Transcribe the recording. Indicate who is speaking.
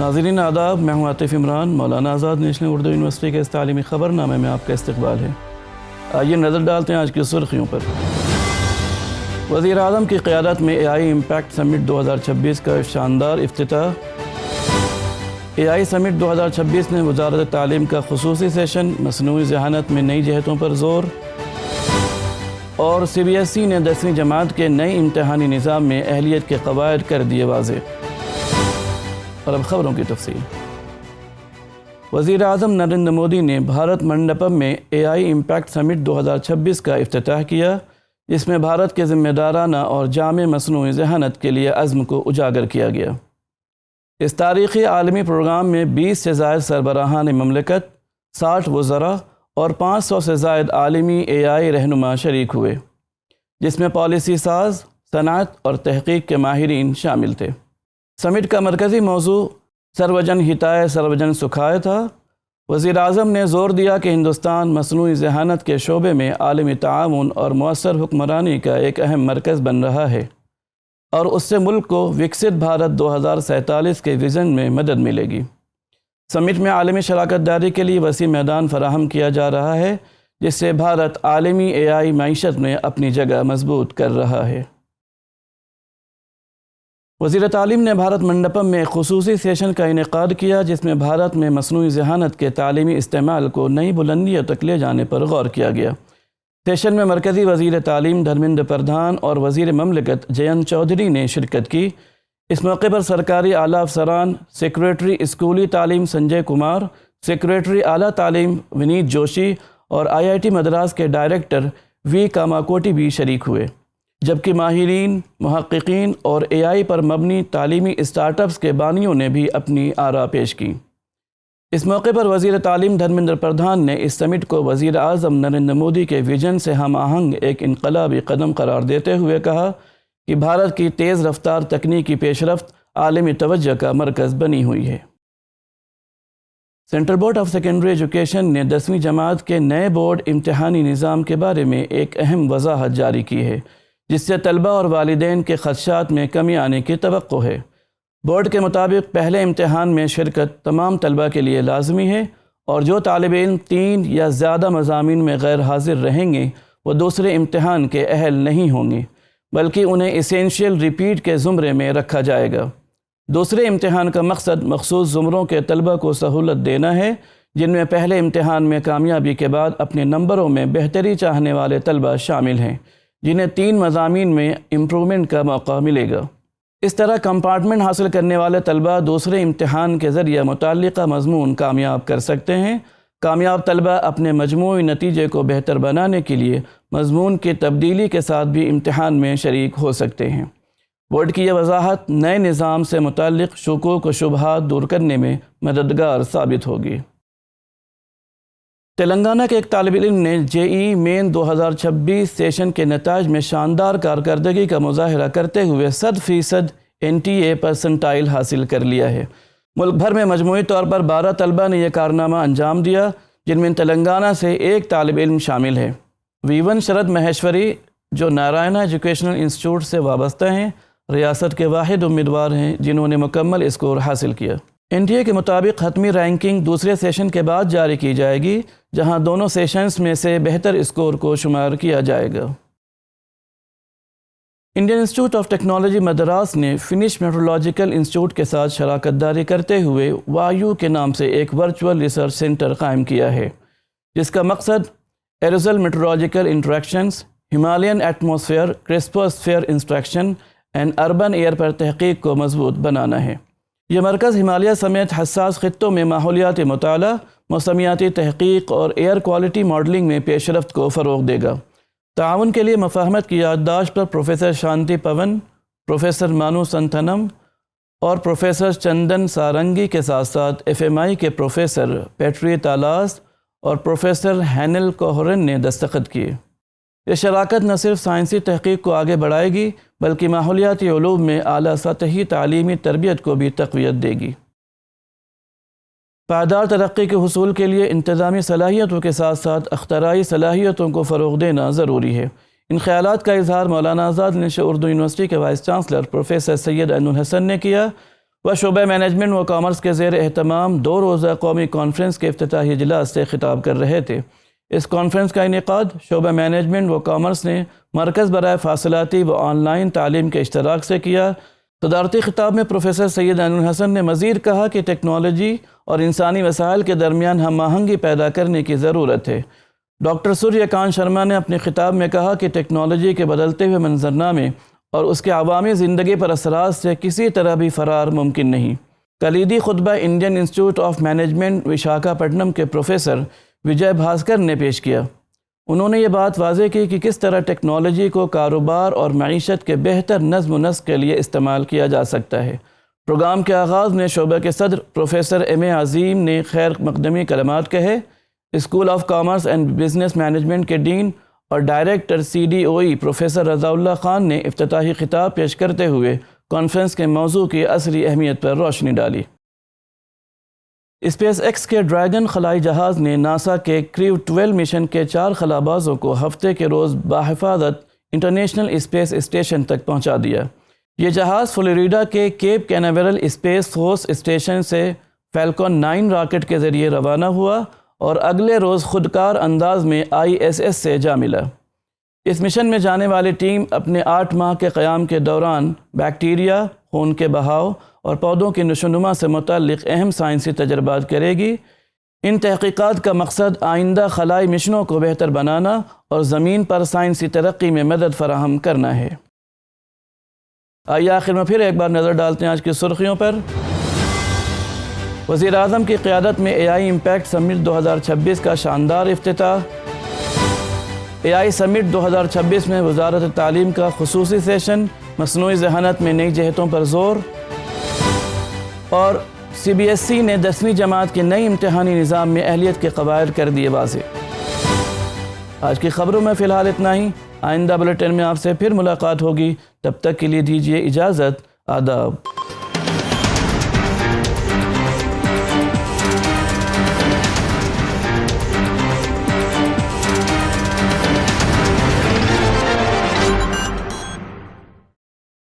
Speaker 1: ناظرین آداب، میں ہوں عاطف عمران۔ مولانا آزاد نیشنل اردو یونیورسٹی کے اس تعلیمی خبر نامے میں آپ کا استقبال ہے۔ آئیے نظر ڈالتے ہیں آج کی سرخیوں پر۔ وزیر اعظم کی قیادت میں اے آئی امپیکٹ سمٹ 2026 کا شاندار افتتاح۔ اے آئی سمٹ 2026 نے وزارت تعلیم کا خصوصی سیشن، مصنوعی ذہانت میں نئی جہتوں پر زور۔ اور سی بی ایس ای نے 10ویں جماعت کے نئے امتحانی نظام میں اہلیت کے قواعد کر دیے واضح۔ اور اب خبروں کی تفصیل۔ وزیر اعظم نریندر مودی نے بھارت منڈپم میں اے آئی امپیکٹ سمٹ 2026 کا افتتاح کیا، جس میں بھارت کے ذمہ دارانہ اور جامع مصنوعی ذہانت کے لیے عزم کو اجاگر کیا گیا۔ اس تاریخی عالمی پروگرام میں 20 سے زائد سربراہان مملکت، 60 وزراء اور 500 سے زائد عالمی اے آئی رہنما شریک ہوئے، جس میں پالیسی ساز، صنعت اور تحقیق کے ماہرین شامل تھے۔ سمٹ کا مرکزی موضوع سروجن ہتائے سروجن سکھائے تھا۔ وزیر اعظم نے زور دیا کہ ہندوستان مصنوعی ذہانت کے شعبے میں عالمی تعاون اور مؤثر حکمرانی کا ایک اہم مرکز بن رہا ہے، اور اس سے ملک کو وکست بھارت 2047 کے ویژن میں مدد ملے گی۔ سمٹ میں عالمی شراکت داری کے لیے وسیع میدان فراہم کیا جا رہا ہے، جس سے بھارت عالمی اے آئی معیشت میں اپنی جگہ مضبوط کر رہا ہے۔ وزیر تعلیم نے بھارت منڈپم میں ایک خصوصی سیشن کا انعقاد کیا، جس میں بھارت میں مصنوعی ذہانت کے تعلیمی استعمال کو نئی بلندیوں تک لے جانے پر غور کیا گیا۔ سیشن میں مرکزی وزیر تعلیم دھرمیندر پردھان اور وزیر مملکت جینت چودھری نے شرکت کی۔ اس موقع پر سرکاری اعلیٰ افسران، سیکریٹری اسکولی تعلیم سنجے کمار، سیکریٹری اعلیٰ تعلیم ونیت جوشی اور آئی آئی ٹی مدراس کے ڈائریکٹر وی کاماکوٹی بھی شریک ہوئے، جبکہ ماہرین، محققین اور اے آئی پر مبنی تعلیمی اسٹارٹ اپس کے بانیوں نے بھی اپنی آراء پیش کی۔ اس موقع پر وزیر تعلیم دھرمیندر پردھان نے اس سمٹ کو وزیر اعظم نریندر مودی کے ویژن سے ہم آہنگ ایک انقلابی قدم قرار دیتے ہوئے کہا کہ بھارت کی تیز رفتار تکنیکی پیش رفت عالمی توجہ کا مرکز بنی ہوئی ہے۔ Central board of secondary education نے 10ویں جماعت کے نئے بورڈ امتحانی نظام کے بارے میں ایک اہم وضاحت جاری کی ہے، جس سے طلبہ اور والدین کے خدشات میں کمی آنے کی توقع ہے۔ بورڈ کے مطابق پہلے امتحان میں شرکت تمام طلبہ کے لیے لازمی ہے، اور جو طالب علم 3 یا زیادہ مضامین میں غیر حاضر رہیں گے وہ دوسرے امتحان کے اہل نہیں ہوں گے، بلکہ انہیں اسینشیل ریپیٹ کے زمرے میں رکھا جائے گا۔ دوسرے امتحان کا مقصد مخصوص زمروں کے طلبہ کو سہولت دینا ہے، جن میں پہلے امتحان میں کامیابی کے بعد اپنے نمبروں میں بہتری چاہنے والے طلبہ شامل ہیں، جنہیں 3 مضامین میں امپرومنٹ کا موقع ملے گا۔ اس طرح کمپارٹمنٹ حاصل کرنے والے طلبہ دوسرے امتحان کے ذریعے متعلقہ مضمون کامیاب کر سکتے ہیں۔ کامیاب طلبہ اپنے مجموعی نتیجے کو بہتر بنانے کے لیے مضمون کی تبدیلی کے ساتھ بھی امتحان میں شریک ہو سکتے ہیں۔ بورڈ کی یہ وضاحت نئے نظام سے متعلق شکوک و شبہات دور کرنے میں مددگار ثابت ہوگی۔ تلنگانہ کے ایک طالب علم نے جے ای مین 2026 سیشن کے نتائج میں شاندار کارکردگی کا مظاہرہ کرتے ہوئے 100% NTA پرسنٹائل حاصل کر لیا ہے۔ ملک بھر میں مجموعی طور پر 12 طلبہ نے یہ کارنامہ انجام دیا، جن میں تلنگانہ سے ایک طالب علم شامل ہے۔ ویون شرد مہیشوری، جو نارائنہ ایجوکیشنل انسٹیٹیوٹ سے وابستہ ہیں، ریاست کے واحد امیدوار ہیں جنہوں نے مکمل اسکور حاصل کیا۔ NTA کے مطابق حتمی رینکنگ دوسرے سیشن کے بعد جاری کی جائے گی، جہاں دونوں سیشنز میں سے بہتر اسکور کو شمار کیا جائے گا۔ Indian Institute of Technology Madras نے فنش میٹرولوجیکل انسٹیٹیوٹ کے ساتھ شراکت داری کرتے ہوئے وایو کے نام سے ایک ورچوئل ریسرچ سینٹر قائم کیا ہے، جس کا مقصد aerosol meteorological interactions, Himalayan atmosphere, cryosphere interaction and urban air پر تحقیق کو مضبوط بنانا ہے۔ یہ مرکز ہمالیہ سمیت حساس خطوں میں ماحولیاتی مطالعہ، موسمیاتی تحقیق اور ایئر کوالٹی ماڈلنگ میں پیش رفت کو فروغ دے گا۔ تعاون کے لیے مفاہمت کی یادداشت پر پروفیسر شانتی پون، پروفیسر مانو سنتھنم اور پروفیسر چندن سارنگی کے ساتھ ساتھ FMI کے پروفیسر پیٹری تالاس اور پروفیسر ہینل کوہرن نے دستخط کیے۔ یہ شراکت نہ صرف سائنسی تحقیق کو آگے بڑھائے گی، بلکہ ماحولیاتی علوم میں اعلیٰ سطحی تعلیمی تربیت کو بھی تقویت دے گی۔ پائیدار ترقی کے حصول کے لیے انتظامی صلاحیتوں کے ساتھ ساتھ اختراعی صلاحیتوں کو فروغ دینا ضروری ہے۔ ان خیالات کا اظہار مولانا آزاد نیشنل اردو یونیورسٹی کے وائس چانسلر پروفیسر سید عین الحسن نے کیا۔ وہ شعبہ مینجمنٹ و کامرس کے زیر اہتمام 2 روزہ قومی کانفرنس کے افتتاحی اجلاس سے خطاب کر رہے تھے۔ اس کانفرنس کا انعقاد شعبہ مینجمنٹ و کامرس نے مرکز برائے فاصلاتی و آن لائن تعلیم کے اشتراک سے کیا۔ صدارتی خطاب میں پروفیسر سید عین الحسن نے مزید کہا کہ ٹیکنالوجی اور انسانی وسائل کے درمیان ہم آہنگی پیدا کرنے کی ضرورت ہے۔ ڈاکٹر سوریہ کانت شرما نے اپنے خطاب میں کہا کہ ٹیکنالوجی کے بدلتے ہوئے منظرنامے اور اس کے عوامی زندگی پر اثرات سے کسی طرح بھی فرار ممکن نہیں۔ کلیدی خطبہ Indian Institute of management Visakhapatnam کے پروفیسر وجے بھاسکر نے پیش کیا۔ انہوں نے یہ بات واضح کی کہ کس طرح ٹیکنالوجی کو کاروبار اور معیشت کے بہتر نظم و نسق کے لیے استعمال کیا جا سکتا ہے۔ پروگرام کے آغاز میں شعبہ کے صدر پروفیسر ایم عظیم نے خیر مقدمی کلمات کہے۔ School of commerce and business management کے ڈین اور ڈائریکٹر CDOE پروفیسر رضا اللہ خان نے افتتاحی خطاب پیش کرتے ہوئے کانفرنس کے موضوع کی عصری اہمیت پر روشنی ڈالی۔ اسپیس ایکس کے ڈریگن خلائی جہاز نے ناسا کے کریو 12 مشن کے 4 خلابازوں کو ہفتے کے روز بحفاظت انٹرنیشنل اسپیس اسٹیشن تک پہنچا دیا۔ یہ جہاز فلوریڈا کے Cape Canaveral Space Force Station سے فیلکون 9 راکٹ کے ذریعے روانہ ہوا اور اگلے روز خودکار انداز میں ISS سے جا ملا۔ اس مشن میں جانے والی ٹیم اپنے 8 ماہ کے قیام کے دوران بیکٹیریا، خون کے بہاؤ اور پودوں کی نشوونما سے متعلق اہم سائنسی تجربات کرے گی۔ ان تحقیقات کا مقصد آئندہ خلائی مشنوں کو بہتر بنانا اور زمین پر سائنسی ترقی میں مدد فراہم کرنا ہے۔ آئیے آخر میں پھر ایک بار نظر ڈالتے ہیں آج کی سرخیوں پر۔ وزیر اعظم کی قیادت میں AI امپیکٹ سمٹ 2026 کا شاندار افتتاح۔ AI سمٹ 2026 میں وزارت تعلیم کا خصوصی سیشن، مصنوعی ذہانت میں نئی جہتوں پر زور۔ اور CBSE نے 10ویں جماعت کے نئی امتحانی نظام میں اہلیت کے قواعد کر دیے واضح۔ آج کی خبروں میں فی الحال اتنا ہی۔ آئندہ بلیٹن میں آپ سے پھر ملاقات ہوگی، تب تک کے لیے دیجیے اجازت۔ آداب۔